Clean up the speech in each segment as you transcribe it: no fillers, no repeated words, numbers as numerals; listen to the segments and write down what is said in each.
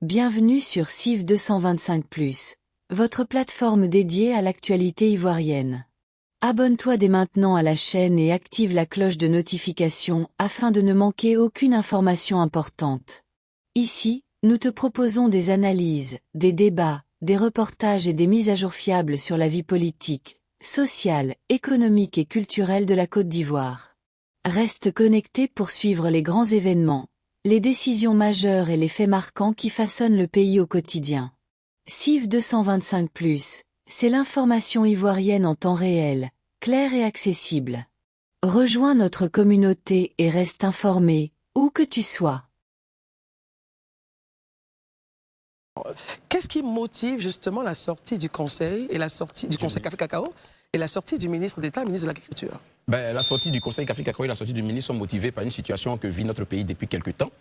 Bienvenue sur CIV 225+, votre plateforme dédiée à l'actualité ivoirienne. Abonne-toi dès maintenant à la chaîne et active la cloche de notification afin de ne manquer aucune information importante. Ici, nous te proposons des analyses, des débats, des reportages et des mises à jour fiables sur la vie politique, sociale, économique et culturelle de la Côte d'Ivoire. Reste connecté pour suivre les grands événements, les décisions majeures et les faits marquants qui façonnent le pays au quotidien. CIV 225+, c'est l'information ivoirienne en temps réel, claire et accessible. Rejoins notre communauté et reste informé, où que tu sois. Qu'est-ce qui motive justement la sortie du Conseil et la sortie du Conseil Café Cacao et la sortie du ministre d'État, ministre de l'Agriculture? La sortie du Conseil Café Cacao et la sortie du ministre sont motivées par une situation que vit notre pays depuis quelques temps.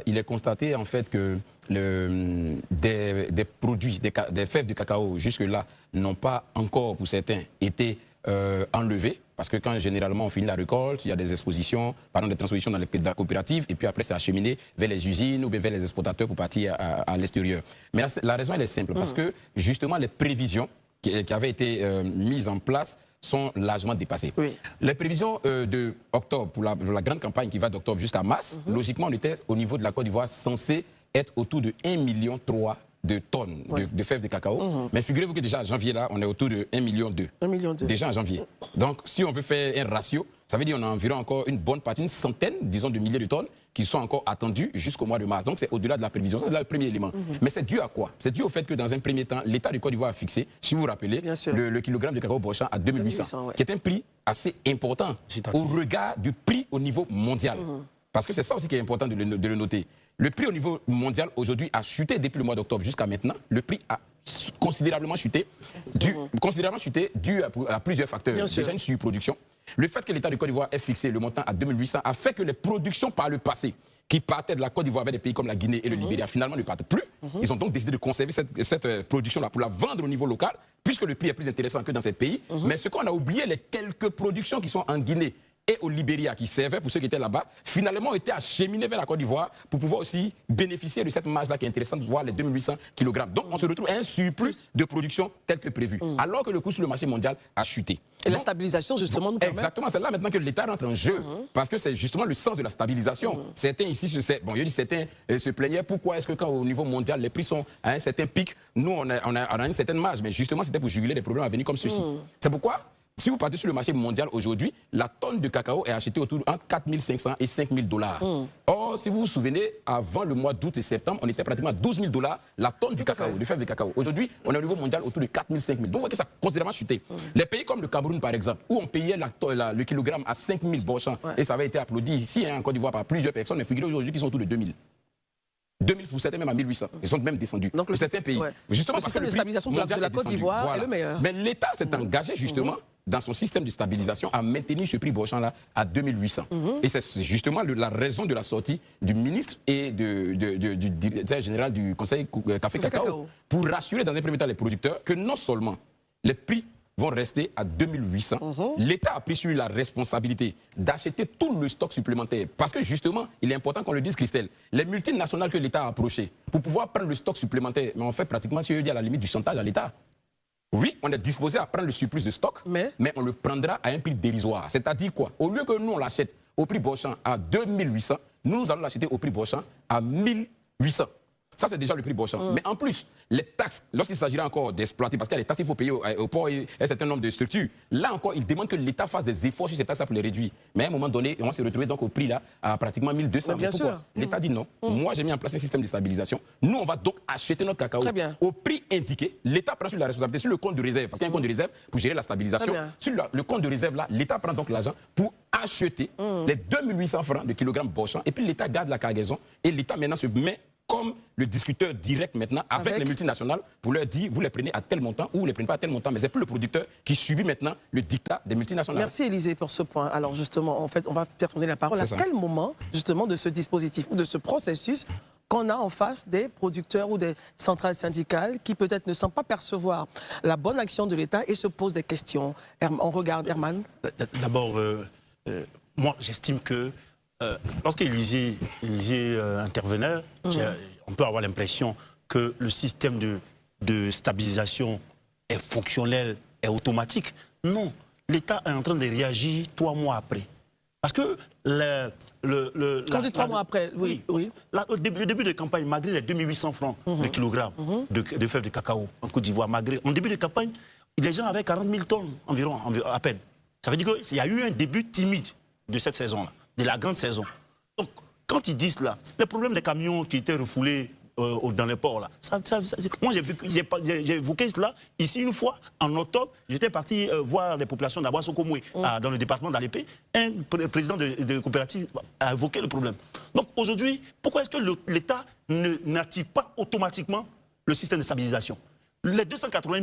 Il est constaté en fait que des produits, des fèves de cacao jusque-là n'ont pas encore pour certains été enlevés. Parce que quand généralement on finit la récolte, il y a des expositions, pardon, des transpositions dans la coopérative et puis après c'est acheminé vers les usines ou bien vers les exportateurs pour partir à l'extérieur. Mais la raison elle est simple, parce que justement les prévisions qui avaient été mises en place sont largement dépassées. Oui. Les prévisions d'octobre, pour la grande campagne qui va d'octobre jusqu'à mars, logiquement on était au niveau de la Côte d'Ivoire censé être autour de 1,3 million de tonnes de fèves de cacao. Mais figurez-vous que déjà en janvier, là, on est autour de 1,2 million. 1,2 million. Déjà en janvier. Donc si on veut faire un ratio, ça veut dire qu'on a environ encore une bonne partie, une centaine, disons, de milliers de tonnes qui sont encore attendues jusqu'au mois de mars. Donc c'est au-delà de la prévision. C'est là le premier élément. Mais c'est dû à quoi? C'est dû au fait que dans un premier temps, l'État du Côte d'Ivoire a fixé, si vous vous rappelez, le kilogramme de cacao Bourchamp à 2800, qui est un prix assez important au regard du prix au niveau mondial. Parce que c'est ça aussi qui est important de le noter. Le prix au niveau mondial aujourd'hui a chuté depuis le mois d'octobre jusqu'à maintenant. Le prix a considérablement chuté, dû à plusieurs facteurs. Déjà une surproduction. Le fait que l'État de Côte d'Ivoire ait fixé le montant à 2800 a fait que les productions par le passé qui partaient de la Côte d'Ivoire vers des pays comme la Guinée et le Libéria finalement ne partent plus. Ils ont donc décidé de conserver cette production-là pour la vendre au niveau local, puisque le prix est plus intéressant que dans ces pays. Mais ce qu'on a oublié, les quelques productions qui sont en Guinée et au Libéria, qui servaient pour ceux qui étaient là-bas, finalement ont été acheminés vers la Côte d'Ivoire pour pouvoir aussi bénéficier de cette marge-là qui est intéressante, de voir les 2800 kg. Donc on se retrouve à un surplus de production tel que prévu, alors que le coût sur le marché mondial a chuté. Et la stabilisation, justement, nous permet... Exactement, c'est là maintenant que l'État rentre en jeu, parce que c'est justement le sens de la stabilisation. Certains ici, certains se plaignaient, pourquoi est-ce que quand au niveau mondial, les prix sont à un certain pic, nous on a une certaine marge, mais justement c'était pour juguler des problèmes à venir comme ceux-ci. C'est pourquoi si vous partez sur le marché mondial aujourd'hui, la tonne de cacao est achetée autour entre 4 500 et 5 000 $. Or, si vous vous souvenez, avant le mois d'août et septembre, on était pratiquement à 12 000 $ la tonne du cacao, de fèves de cacao. Aujourd'hui, on est au niveau mondial autour de 4 000, 5 000. Donc, vous voyez que ça a considérablement chuté. Les pays comme le Cameroun, par exemple, où on payait le kilogramme à 5 000 Bourchamp, et ça avait été applaudi ici en Côte d'Ivoire par plusieurs personnes, mais figurez aujourd'hui qu'ils sont autour de 2 000. 2000 pour certains, même à 1800. Ils sont même descendus. Donc, certains pays. Justement, le système de stabilisation de la Côte d'Ivoire est le meilleur. Mais l'État s'est engagé justement dans son système de stabilisation à maintenir ce prix Bourchamp-là à 2800. Et c'est justement la raison de la sortie du ministre et du directeur général du Conseil Café Cacao pour rassurer dans un premier temps les producteurs que non seulement les prix vont rester à 2800. L'État a pris sur lui la responsabilité d'acheter tout le stock supplémentaire. Parce que justement, il est important qu'on le dise, Christelle, les multinationales que l'État a approchées pour pouvoir prendre le stock supplémentaire, mais on fait pratiquement, si je veux dire, à la limite du chantage à l'État. Oui, on est disposé à prendre le surplus de stock, mais on le prendra à un prix dérisoire. C'est-à-dire quoi? Au lieu que nous, on l'achète au prix Bourchamp à 2800, nous allons l'acheter au prix Bourchamp à 1800. Ça, c'est déjà le prix Bourchamp. Mais en plus, les taxes, lorsqu'il s'agira encore d'exploiter, parce qu'il y a les taxes qu'il faut payer au port et un certain nombre de structures, là encore, ils demandent que l'État fasse des efforts sur ces taxes pour les réduire. Mais à un moment donné, on va se retrouver donc au prix là à pratiquement 1200. Bien sûr. L'État dit non. Moi, j'ai mis en place un système de stabilisation. Nous, on va donc acheter notre cacao au prix indiqué. L'État prend sur la responsabilité, sur le compte de réserve, parce qu'il y a un compte de réserve pour gérer la stabilisation. Sur le compte de réserve là, l'État prend donc l'argent pour acheter les 2800 francs de kilogramme Bourchamp. Et puis l'État garde la cargaison et l'État maintenant se met comme le discuteur direct maintenant avec les multinationales pour leur dire vous les prenez à tel montant ou vous les prenez pas à tel montant, mais c'est plus le producteur qui subit maintenant le dictat des multinationales. Merci Élisée pour ce point. Alors justement, en fait, on va faire tourner la parole. À quel moment justement de ce dispositif ou de ce processus qu'on a en face des producteurs ou des centrales syndicales qui peut-être ne semblent pas percevoir la bonne action de l'État et se posent des questions? On regarde Herman. D'abord, moi j'estime que lorsqu'Élysée intervenait, on peut avoir l'impression que le système de stabilisation est fonctionnel, est automatique. Non, l'État est en train de réagir 3 mois après. Parce que quand on dit 3 mois après, oui. Le début de campagne, malgré les 2800 francs de kilogramme de fèves de cacao en Côte d'Ivoire, malgré, en début de campagne, les gens avaient 40 000 tonnes environ, à peine. Ça veut dire qu'il y a eu un début timide de cette saison-là, de la grande saison. Donc, quand ils disent là, le problème des camions qui étaient refoulés dans les ports, là, moi j'ai évoqué cela ici une fois, en octobre, j'étais parti voir les populations d'Aboua-Sokomoué, dans le département d'Alépé. Un président de coopérative a évoqué le problème. Donc aujourd'hui, pourquoi est-ce que l'État n'active pas automatiquement le système de stabilisation? Les 280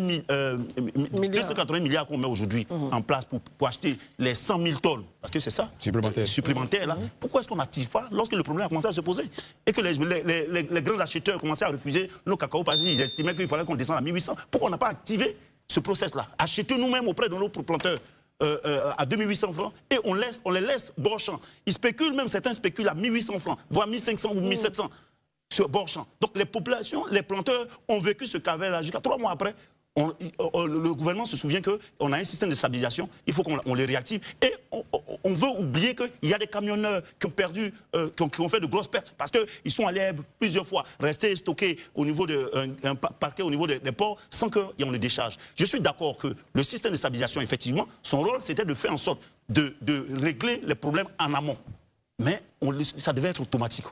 milliards qu'on met aujourd'hui en place pour acheter les 100 000 tonnes, parce que c'est ça, supplémentaire là, pourquoi est-ce qu'on n'active pas lorsque le problème a commencé à se poser et que les grands acheteurs commençaient à refuser nos cacao parce qu'ils estimaient qu'il fallait qu'on descende à 1800? Pourquoi on n'a pas activé ce process-là? Acheter nous-mêmes auprès de nos planteurs à 2800 francs et on les laisse bord champ. Ils spéculent, même certains spéculent à 1800 francs, voire 1500 ou 1700. Sur bord champ. Donc les populations, les planteurs ont vécu ce calvaire-là. Jusqu'à 3 mois après, le gouvernement se souvient qu'on a un système de stabilisation, il faut qu'on les réactive. Et on veut oublier qu'il y a des camionneurs qui ont perdu, qui ont fait de grosses pertes parce qu'ils sont allés plusieurs fois rester stockés au niveau un parquet au niveau des ports sans qu'il y ait une décharge. Je suis d'accord que le système de stabilisation, effectivement, son rôle, c'était de faire en sorte de régler les problèmes en amont. Mais ça devait être automatique.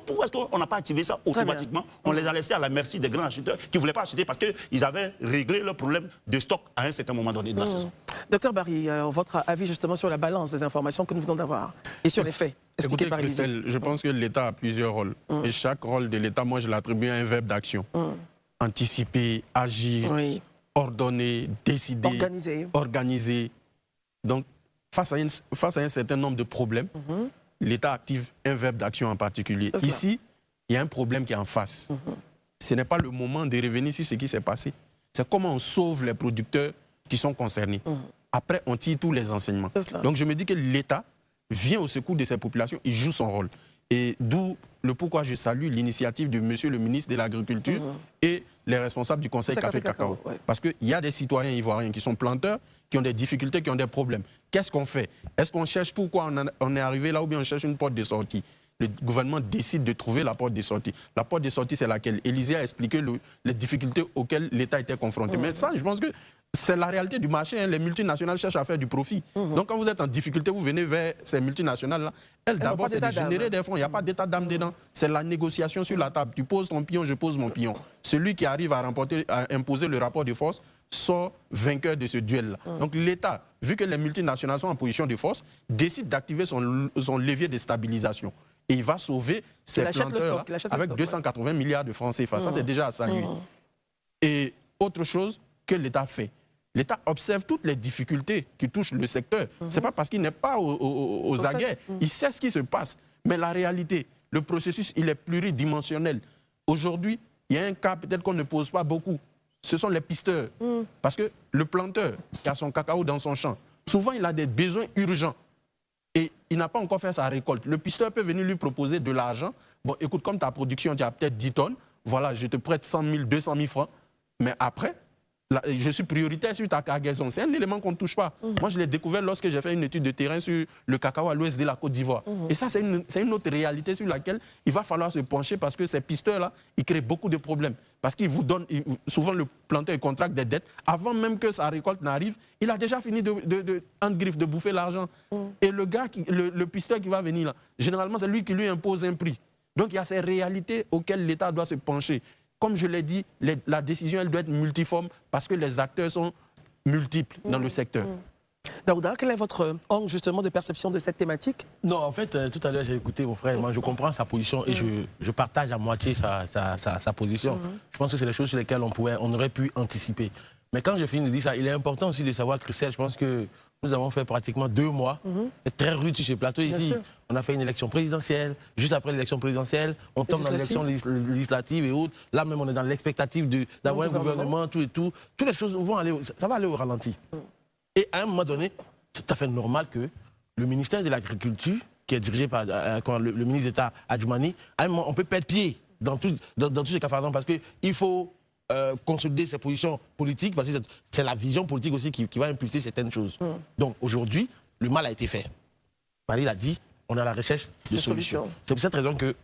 Pourquoi est-ce qu'on n'a pas activé ça automatiquement? On les a laissés à la merci des grands acheteurs qui ne voulaient pas acheter parce qu'ils avaient réglé leur problème de stock à un certain moment donné de la saison. Docteur Barry, alors, votre avis justement sur la balance des informations que nous venons d'avoir et sur les faits. Écoutez, Christelle, je pense que l'État a plusieurs rôles. Et chaque rôle de l'État, moi, je l'attribue à un verbe d'action. Anticiper, agir, ordonner, décider, organiser. Donc, face à un certain nombre de problèmes, l'État active un verbe d'action en particulier. Ici, il y a un problème qui est en face. Ce n'est pas le moment de revenir sur ce qui s'est passé. C'est comment on sauve les producteurs qui sont concernés. Après, on tire tous les enseignements. Donc, je me dis que l'État vient au secours de ces populations, il joue son rôle. Et d'où le pourquoi je salue l'initiative de monsieur le ministre de l'Agriculture et les responsables du Conseil Café Cacao. Parce qu'il y a des citoyens ivoiriens qui sont planteurs, qui ont des difficultés, qui ont des problèmes. Qu'est-ce qu'on fait? Est-ce qu'on cherche pourquoi on est arrivé là ou bien on cherche une porte de sortie? Le gouvernement décide de trouver la porte de sortie. La porte de sortie, c'est laquelle? Élysée a expliqué les difficultés auxquelles l'État était confronté. Mais ça, je pense que c'est la réalité du marché. Hein. Les multinationales cherchent à faire du profit. Donc quand vous êtes en difficulté, vous venez vers ces multinationales-là. Elles, d'abord, c'est de générer des fonds. Il n'y a pas d'état d'âme dedans. C'est la négociation sur la table. Tu poses ton pion, je pose mon pion. Celui qui arrive à imposer le rapport de force sort vainqueur de ce duel-là. Donc l'État, vu que les multinationales sont en position de force, décide d'activer son levier de stabilisation. Et il va sauver ces planteurs avec 280 milliards de francs CFA. Ça, c'est déjà à saluer. Et autre chose que l'État fait, l'État observe toutes les difficultés qui touchent le secteur. Ce n'est pas parce qu'il n'est pas aux aguets. Il sait ce qui se passe. Mais la réalité, le processus, il est pluridimensionnel. Aujourd'hui, il y a un cas peut-être qu'on ne pose pas beaucoup. Ce sont les pisteurs. Parce que le planteur qui a son cacao dans son champ, souvent il a des besoins urgents. Et il n'a pas encore fait sa récolte. Le pisteur peut venir lui proposer de l'argent. Bon, écoute, comme ta production, tu as peut-être 10 tonnes. Voilà, je te prête 100 000, 200 000 francs. Mais après, je suis prioritaire sur ta cargaison. C'est un élément qu'on ne touche pas. Moi, je l'ai découvert lorsque j'ai fait une étude de terrain sur le cacao à l'ouest de la Côte d'Ivoire. Et ça, c'est une autre réalité sur laquelle il va falloir se pencher parce que ces pisteurs-là, ils créent beaucoup de problèmes. Parce qu'ils vous donnent, souvent le planteur il contracte des dettes. Avant même que sa récolte n'arrive, il a déjà fini en griffe de bouffer l'argent. Et le gars, le pisteur qui va venir là, généralement, c'est lui qui lui impose un prix. Donc, il y a ces réalités auxquelles l'État doit se pencher. Comme je l'ai dit, la décision elle doit être multiforme parce que les acteurs sont multiples dans le secteur. Daouda, quel est votre angle justement de perception de cette thématique? Non, en fait, tout à l'heure j'ai écouté mon frère, moi je comprends sa position et je partage à moitié sa position. Je pense que c'est des choses sur lesquelles on aurait pu anticiper. Mais quand je finis de dire ça, il est important aussi de savoir, Christelle, je pense que nous avons fait pratiquement 2 mois. C'est très rude sur ce plateau ici. On a fait une élection présidentielle. Juste après l'élection présidentielle, on tombe dans l'élection législative et autres. Là même, on est dans l'expectative d'avoir un gouvernement, tout et tout. Toutes les choses vont aller, ça va aller au ralenti. Et à un moment donné, c'est tout à fait normal que le ministère de l'Agriculture qui est dirigé par le ministre d'État Adjoumani, à un moment, on peut perdre pied dans tous ces cafards parce qu'il faut consolider ses positions politiques, parce que c'est la vision politique aussi qui va impulser certaines choses. Donc aujourd'hui, le mal a été fait. Paris a dit, on est à la recherche de solutions. C'est pour cette raison que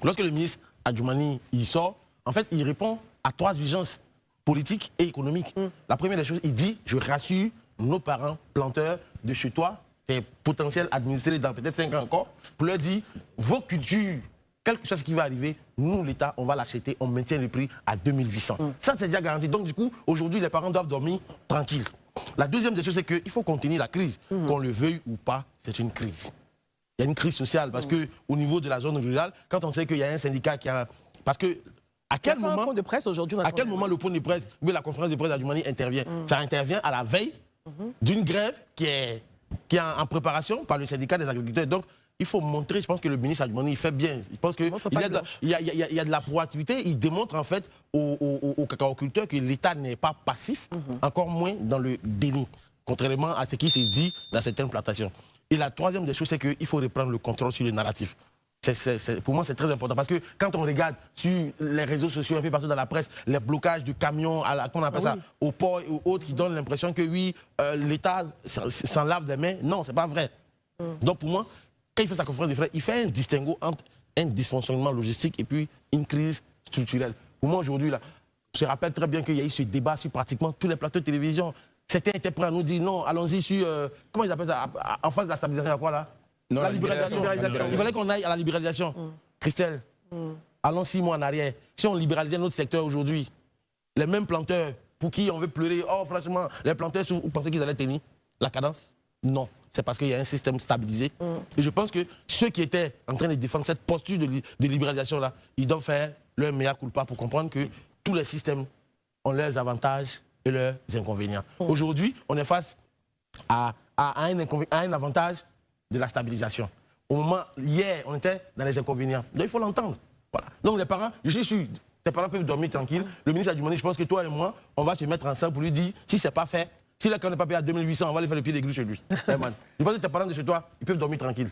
lorsque le ministre Adjoumani il sort, en fait, il répond à 3 urgences politiques et économiques. La première des choses, il dit, je rassure nos parents planteurs de chez toi, tes potentiels administrés dans peut-être 5 ans encore, pour leur dire, vos cultures, quel que soit ce qui va arriver, nous, l'État, on va l'acheter, on maintient le prix à 2800. Ça, c'est déjà garanti. Donc, du coup, aujourd'hui, les parents doivent dormir tranquilles. La deuxième des choses, c'est qu'il faut contenir la crise. Qu'on le veuille ou pas, c'est une crise. Il y a une crise sociale parce qu'au niveau de la zone rurale, quand on sait qu'il y a un syndicat qui a... Parce que à quel moment le point de presse, oui, la conférence de presse d'Adjoumani intervient? Ça intervient à la veille d'une grève qui est en préparation par le syndicat des agriculteurs. Donc, il faut montrer, je pense que le ministre Adjoumani, il fait bien. Je pense qu'il y a de la proactivité. Il démontre en fait aux cacaoculteurs que l'État n'est pas passif, encore moins dans le déni, contrairement à ce qui s'est dit dans certaines plantations. Et la troisième des choses, c'est qu'il faut reprendre le contrôle sur le narratif. Pour moi, c'est très important parce que quand on regarde sur les réseaux sociaux, un peu partout dans la presse, les blocages de camions, qu'on appelle ça, au port ou autres, qui donnent l'impression que oui, l'État s'en lave les mains. Non, c'est pas vrai. Donc pour moi, quand il fait sa conférence de presse, il fait un distinguo entre un dysfonctionnement logistique et puis une crise structurelle. Pour moi, aujourd'hui, là, je rappelle très bien qu'il y a eu ce débat sur pratiquement tous les plateaux de télévision. Certains étaient prêts à nous dire non, allons-y sur, comment ils appellent ça, en face de la stabilisation, à quoi là? Non, la libéralisation. Il fallait qu'on aille à la libéralisation. Christelle, allons 6 mois en arrière. Si on libéralisait notre secteur aujourd'hui, les mêmes planteurs pour qui on veut pleurer, oh franchement, les planteurs, vous pensez qu'ils allaient tenir la cadence? Non. C'est parce qu'il y a un système stabilisé. Et je pense que ceux qui étaient en train de défendre cette posture de libéralisation-là, ils doivent faire leur mea culpa pour comprendre que tous les systèmes ont leurs avantages et leurs inconvénients. Aujourd'hui, on est face à un avantage de la stabilisation. Au moment, hier, on était dans les inconvénients. Donc il faut l'entendre. Voilà. Donc les parents, je suis sûr, tes parents peuvent dormir tranquilles. Le ministre Adjoumani, je pense que toi et moi, on va se mettre ensemble pour lui dire, si ce n'est pas fait, si là, quand on n'est pas payé à 2800, on va aller faire le pied des grues chez lui. Je pense que tes parents de chez toi, ils peuvent dormir tranquilles.